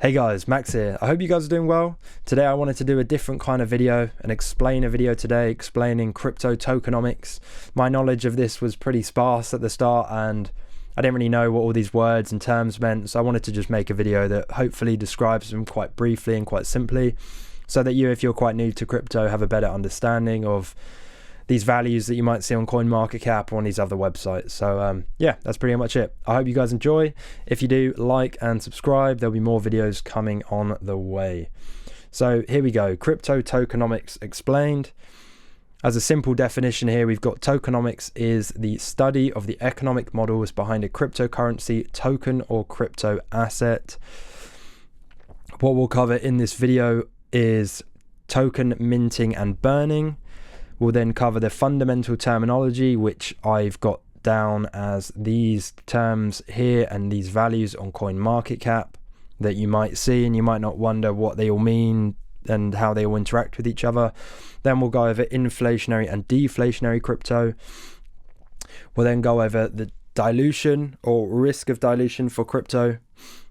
Hey guys, Max here. I hope you guys are doing well. Today I wanted to do a different kind of video and explain a video today explaining crypto tokenomics. My knowledge of this was pretty sparse at the start and I didn't really know what all these words and terms meant, so I wanted to just make a video that hopefully describes them quite briefly and quite simply so that you, if you're quite new to crypto, have a better understanding of these values that you might see on CoinMarketCap or on these other websites. So yeah, that's pretty much it. I hope you guys enjoy. If you do, like and subscribe. There'll be more videos coming on the way. So here we go. Crypto tokenomics explained. As a simple definition here, we've got tokenomics is the study of the economic models behind a cryptocurrency, token or crypto asset. What we'll cover in this video is token minting and burning. We'll then cover the fundamental terminology, which I've got down as these terms here and these values on CoinMarketCap that you might see, and you might not wonder what they all mean and how they all interact with each other. Then we'll go over inflationary and deflationary crypto. We'll then go over the dilution or risk of dilution for crypto,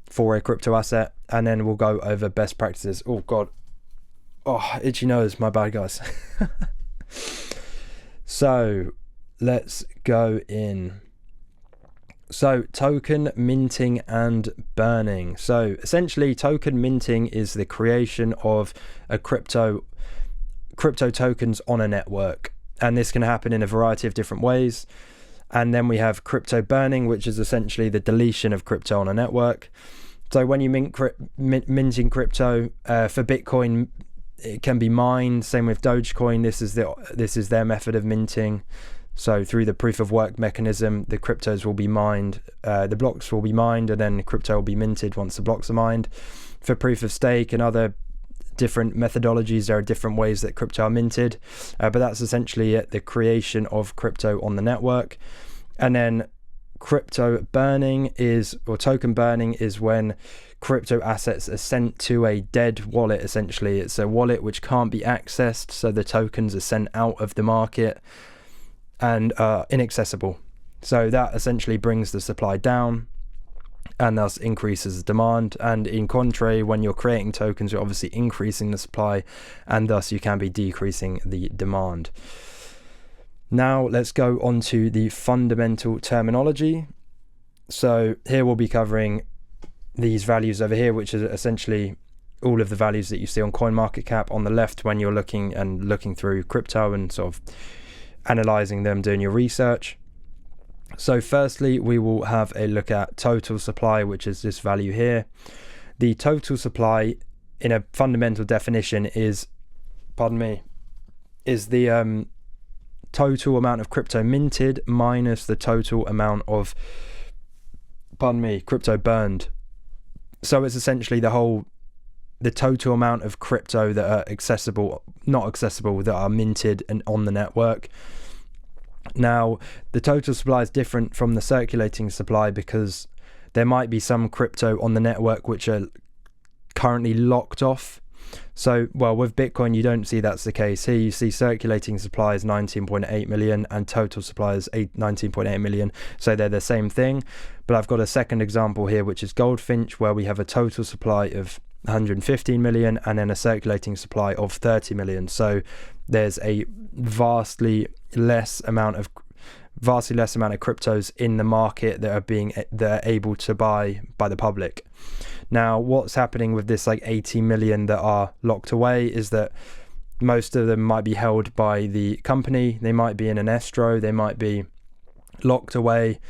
for a crypto asset, and then we'll go over best practices. Oh God, itchy nose, my bad guys. So let's go in. So token minting and burning. So essentially token minting is the creation of a crypto tokens on a network, and this can happen in a variety of different ways. And then we have crypto burning, which is essentially the deletion of crypto on a network. So when you minting crypto for Bitcoin, it can be mined. Same with Dogecoin. This is their method of minting. So through the proof of work mechanism, the cryptos will be mined, the blocks will be mined, and then crypto will be minted once the blocks are mined. For proof of stake and other different methodologies, there are different ways that crypto are minted, but that's essentially it, the creation of crypto on the network. And then crypto burning or token burning is when crypto assets are sent to a dead wallet. Essentially, it's a wallet which can't be accessed, so the tokens are sent out of the market and inaccessible. So that essentially brings the supply down and thus increases the demand. And in contrary, when you're creating tokens, you're obviously increasing the supply and thus you can be decreasing the demand. Now let's go on to the fundamental terminology. So here we'll be covering these values over here, which is essentially all of the values that you see on CoinMarketCap on the left when you're looking through crypto and sort of analyzing them, doing your research. So firstly, we will have a look at total supply, which is this value here. The total supply in a fundamental definition is the total amount of crypto minted minus the total amount of crypto burned. So it's essentially the total amount of crypto that are not accessible, that are minted and on the network. Now, the total supply is different from the circulating supply because there might be some crypto on the network which are currently locked off. So, well, with Bitcoin, you don't see that's the case. Here you see circulating supply is 19.8 million and total supply is 19.8 million. So they're the same thing. But I've got a second example here, which is Goldfinch, where we have a total supply of 115 million and then a circulating supply of 30 million. So there's a vastly less amount of cryptos in the market that are able to buy by the public. Now, what's happening with this 80 million that are locked away is that most of them might be held by the company. They might be in an escrow. They might be locked away.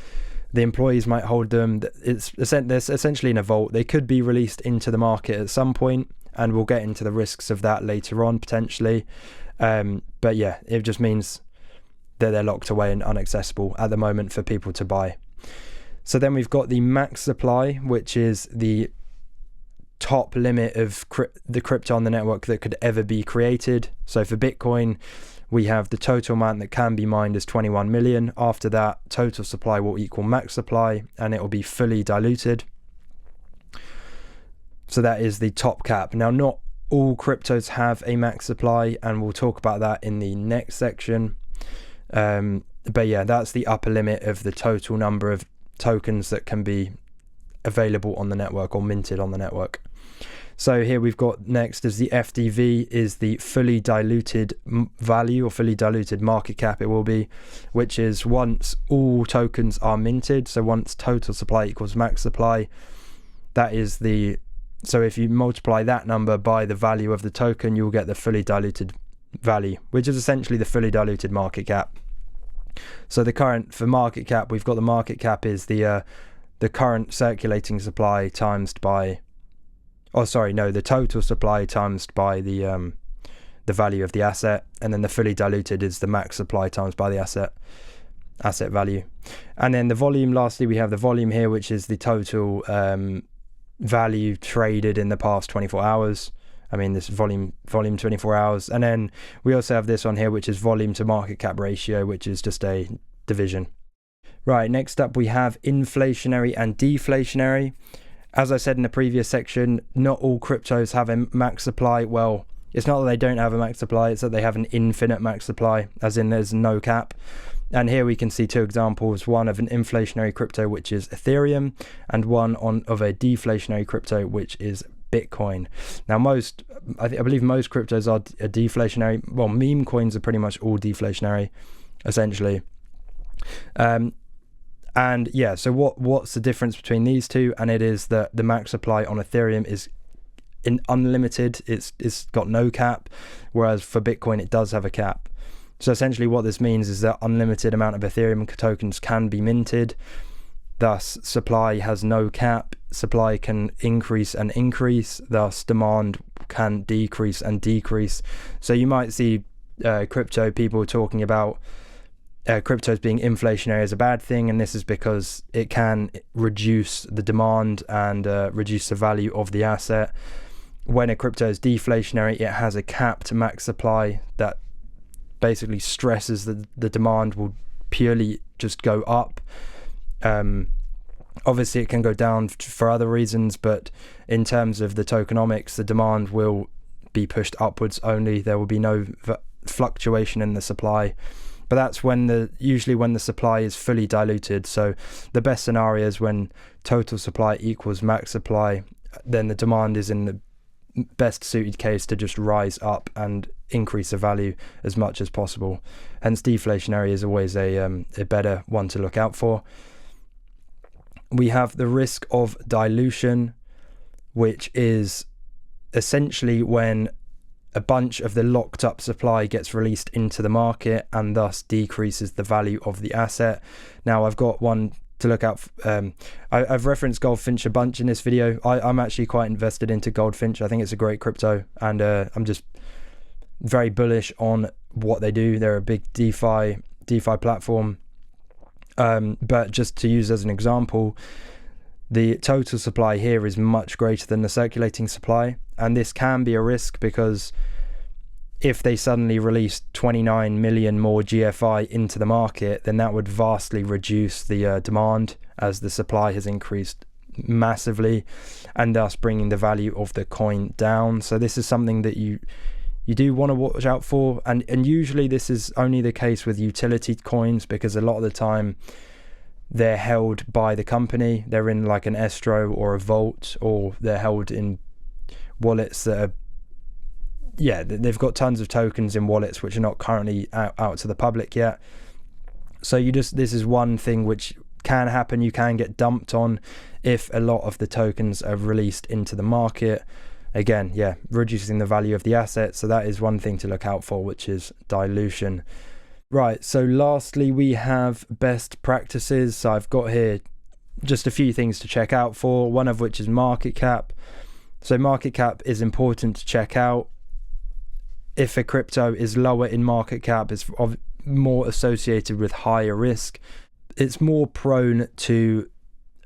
The employees might hold them. They're essentially in a vault. They could be released into the market at some point, and we'll get into the risks of that later on potentially. But yeah, it just means that they're locked away and inaccessible at the moment for people to buy. So then we've got the max supply, which is the top limit of the crypto on the network that could ever be created. So for Bitcoin, we have the total amount that can be mined as 21 million. After that, total supply will equal max supply and it will be fully diluted. So that is the top cap. Now, not all cryptos have a max supply, and we'll talk about that in the next section. But yeah, that's the upper limit of the total number of tokens that can be available on the network or minted on the network. So here we've got next is the FDV, is the fully diluted value or fully diluted market cap, it will be, which is once all tokens are minted. So once total supply equals max supply, that is the, so if you multiply that number by the value of the token, you'll get the fully diluted value, which is essentially the fully diluted market cap. So the current, for market cap, we've got the market cap is the current circulating supply times by, the total supply times by the value of the asset, and then the fully diluted is the max supply times by the asset value. And then the volume, lastly, we have the volume here, which is the total value traded in the past 24 hours. I mean, this volume 24 hours. And then we also have this on here, which is volume to market cap ratio, which is just a division. Right, next up we have inflationary and deflationary. As I said in the previous section, not all cryptos have a max supply. Well, it's not that they don't have a max supply, it's that they have an infinite max supply, as in there's no cap. And here we can see two examples, one of an inflationary crypto, which is Ethereum, and one of a deflationary crypto, which is Bitcoin. Now I believe most cryptos are deflationary. Well, meme coins are pretty much all deflationary, essentially. And yeah, so what's the difference between these two? And it is that the max supply on Ethereum is unlimited. It's got no cap, whereas for Bitcoin it does have a cap. So essentially what this means is that unlimited amount of Ethereum tokens can be minted. Thus, supply has no cap. Supply can increase and increase. Thus, demand can decrease and decrease. So you might see crypto people talking about cryptos being inflationary as a bad thing, and this is because it can reduce the demand and reduce the value of the asset. When a crypto is deflationary, it has a capped max supply that basically stresses that the demand will purely just go up. Obviously it can go down for other reasons, but in terms of the tokenomics, the demand will be pushed upwards only. There will be no fluctuation in the supply. But that's usually when the supply is fully diluted. So the best scenario is when total supply equals max supply, then the demand is in the best suited case to just rise up and increase the value as much as possible. Hence deflationary is always a better one to look out for. We have the risk of dilution, which is essentially when a bunch of the locked up supply gets released into the market and thus decreases the value of the asset. Now I've got one to look out. I've referenced Goldfinch a bunch in this video. I'm actually quite invested into Goldfinch. I think it's a great crypto, and I'm just very bullish on what they do. They're a big DeFi platform. But just to use as an example, the total supply here is much greater than the circulating supply, and this can be a risk because if they suddenly release 29 million more GFI into the market, then that would vastly reduce the demand, as the supply has increased massively, and thus bringing the value of the coin down. So this is something that you do want to watch out for, and usually this is only the case with utility coins, because a lot of the time they're held by the company. They're in like an escrow or a vault, or they're held in wallets that are, they've got tons of tokens in wallets which are not currently out to the public yet. So this is one thing which can happen. You can get dumped on if a lot of the tokens are released into the market. Again, reducing the value of the asset. So that is one thing to look out for, which is dilution. Right, so lastly we have best practices. So I've got here just a few things to check out for, one of which is market cap. So market cap is important to check out. If a crypto is lower in market cap, it's more associated with higher risk. It's more prone to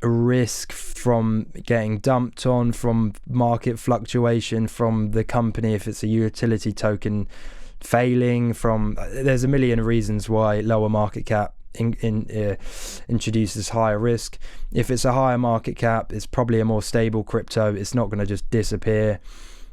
risk from getting dumped on, from market fluctuation, from the company if it's a utility token failing, there's a million reasons why lower market cap introduces higher risk. If it's a higher market cap, it's probably a more stable crypto. It's not going to just disappear.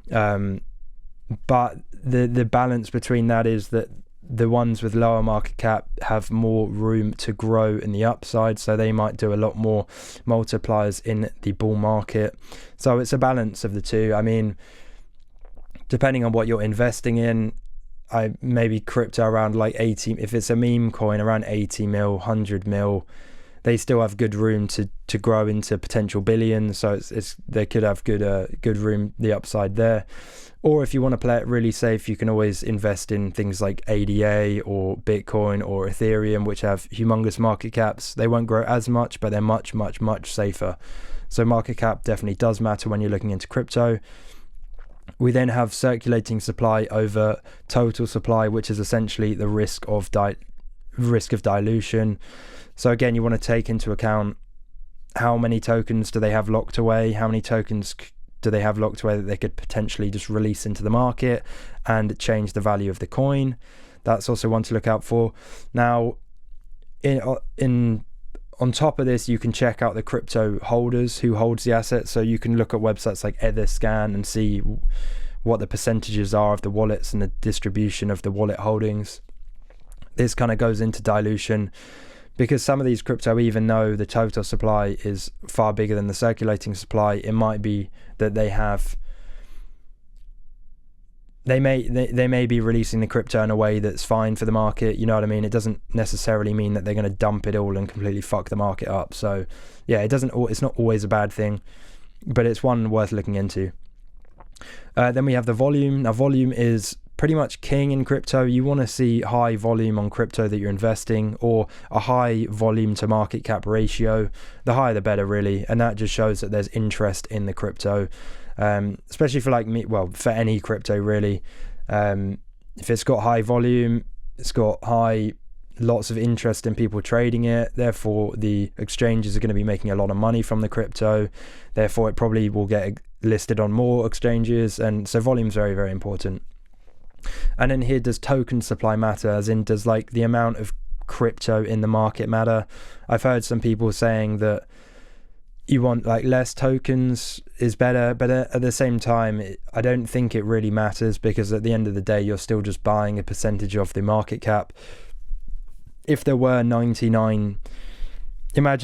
But the balance between that is that the ones with lower market cap have more room to grow in the upside, so they might do a lot more multipliers in the bull market. So it's a balance of the two. I mean, depending on what you're investing in, I maybe crypto around like 80, if it's a meme coin, around 80 mil, 100 mil, they still have good room to grow into potential billions. So it's they could have good room, the upside there. Or if you want to play it really safe, you can always invest in things like ADA or Bitcoin or Ethereum, which have humongous market caps. They won't grow as much, but they're much, much, much safer. So market cap definitely does matter when you're looking into crypto. We then have circulating supply over total supply, which is essentially the risk of dilution. So again, you want to take into account how many tokens do they have locked away, how many tokens do they have locked away that they could potentially just release into the market and change the value of the coin. That's also one to look out for. Now, on top of this, you can check out the crypto holders who holds the asset. So you can look at websites like Etherscan and see what the percentages are of the wallets and the distribution of the wallet holdings. This kind of goes into dilution, because some of these crypto, even though the total supply is far bigger than the circulating supply, it might be that they may be releasing the crypto in a way that's fine for the market. You know what I mean? It doesn't necessarily mean that they're going to dump it all and completely fuck the market up. So yeah, it's not always a bad thing, but it's one worth looking into. Then we have the volume. Now, volume is pretty much king in crypto. You want to see high volume on crypto that you're investing, or a high volume to market cap ratio. The higher the better, really, and that just shows that there's interest in the crypto, especially for like me, well, for any crypto really. If it's got high volume, it's got lots of interest in people trading it, therefore the exchanges are going to be making a lot of money from the crypto, therefore it probably will get listed on more exchanges, and so volume is very, very important. And then here, does token supply matter, as in does like the amount of crypto in the market matter? I've heard some people saying that you want like less tokens is better, but at the same time I don't think it really matters, because at the end of the day you're still just buying a percentage of the market cap. If there were imagine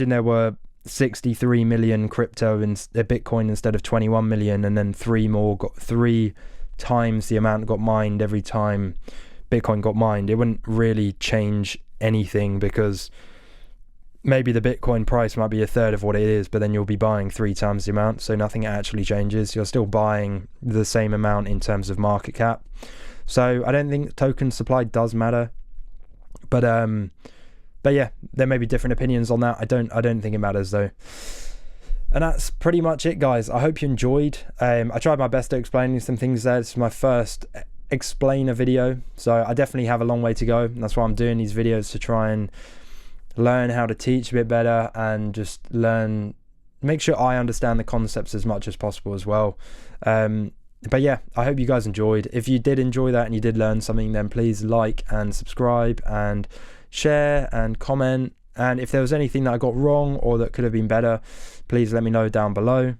there were 63 million crypto in Bitcoin instead of 21 million, and then three times the amount got mined every time Bitcoin got mined, it wouldn't really change anything, because maybe the Bitcoin price might be a third of what it is, but then you'll be buying 3 times the amount, so nothing actually changes. You're still buying the same amount in terms of market cap. So I don't think token supply does matter, but yeah, there may be different opinions on that. I don't think it matters though. And that's pretty much it, guys. I hope you enjoyed. I tried my best to explain some things there. This is my first explainer video, so I definitely have a long way to go. And that's why I'm doing these videos, to try and learn how to teach a bit better, and just make sure I understand the concepts as much as possible as well. But yeah, I hope you guys enjoyed. If you did enjoy that and you did learn something, then please like and subscribe and share and comment. And if there was anything that I got wrong or that could have been better, please let me know down below.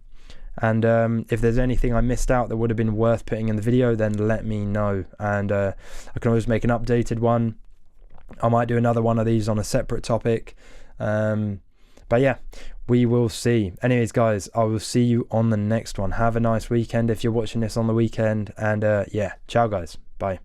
And if there's anything I missed out that would have been worth putting in the video, then let me know. And I can always make an updated one. I might do another one of these on a separate topic. But yeah, we will see. Anyways, guys, I will see you on the next one. Have a nice weekend if you're watching this on the weekend. And yeah, ciao, guys. Bye.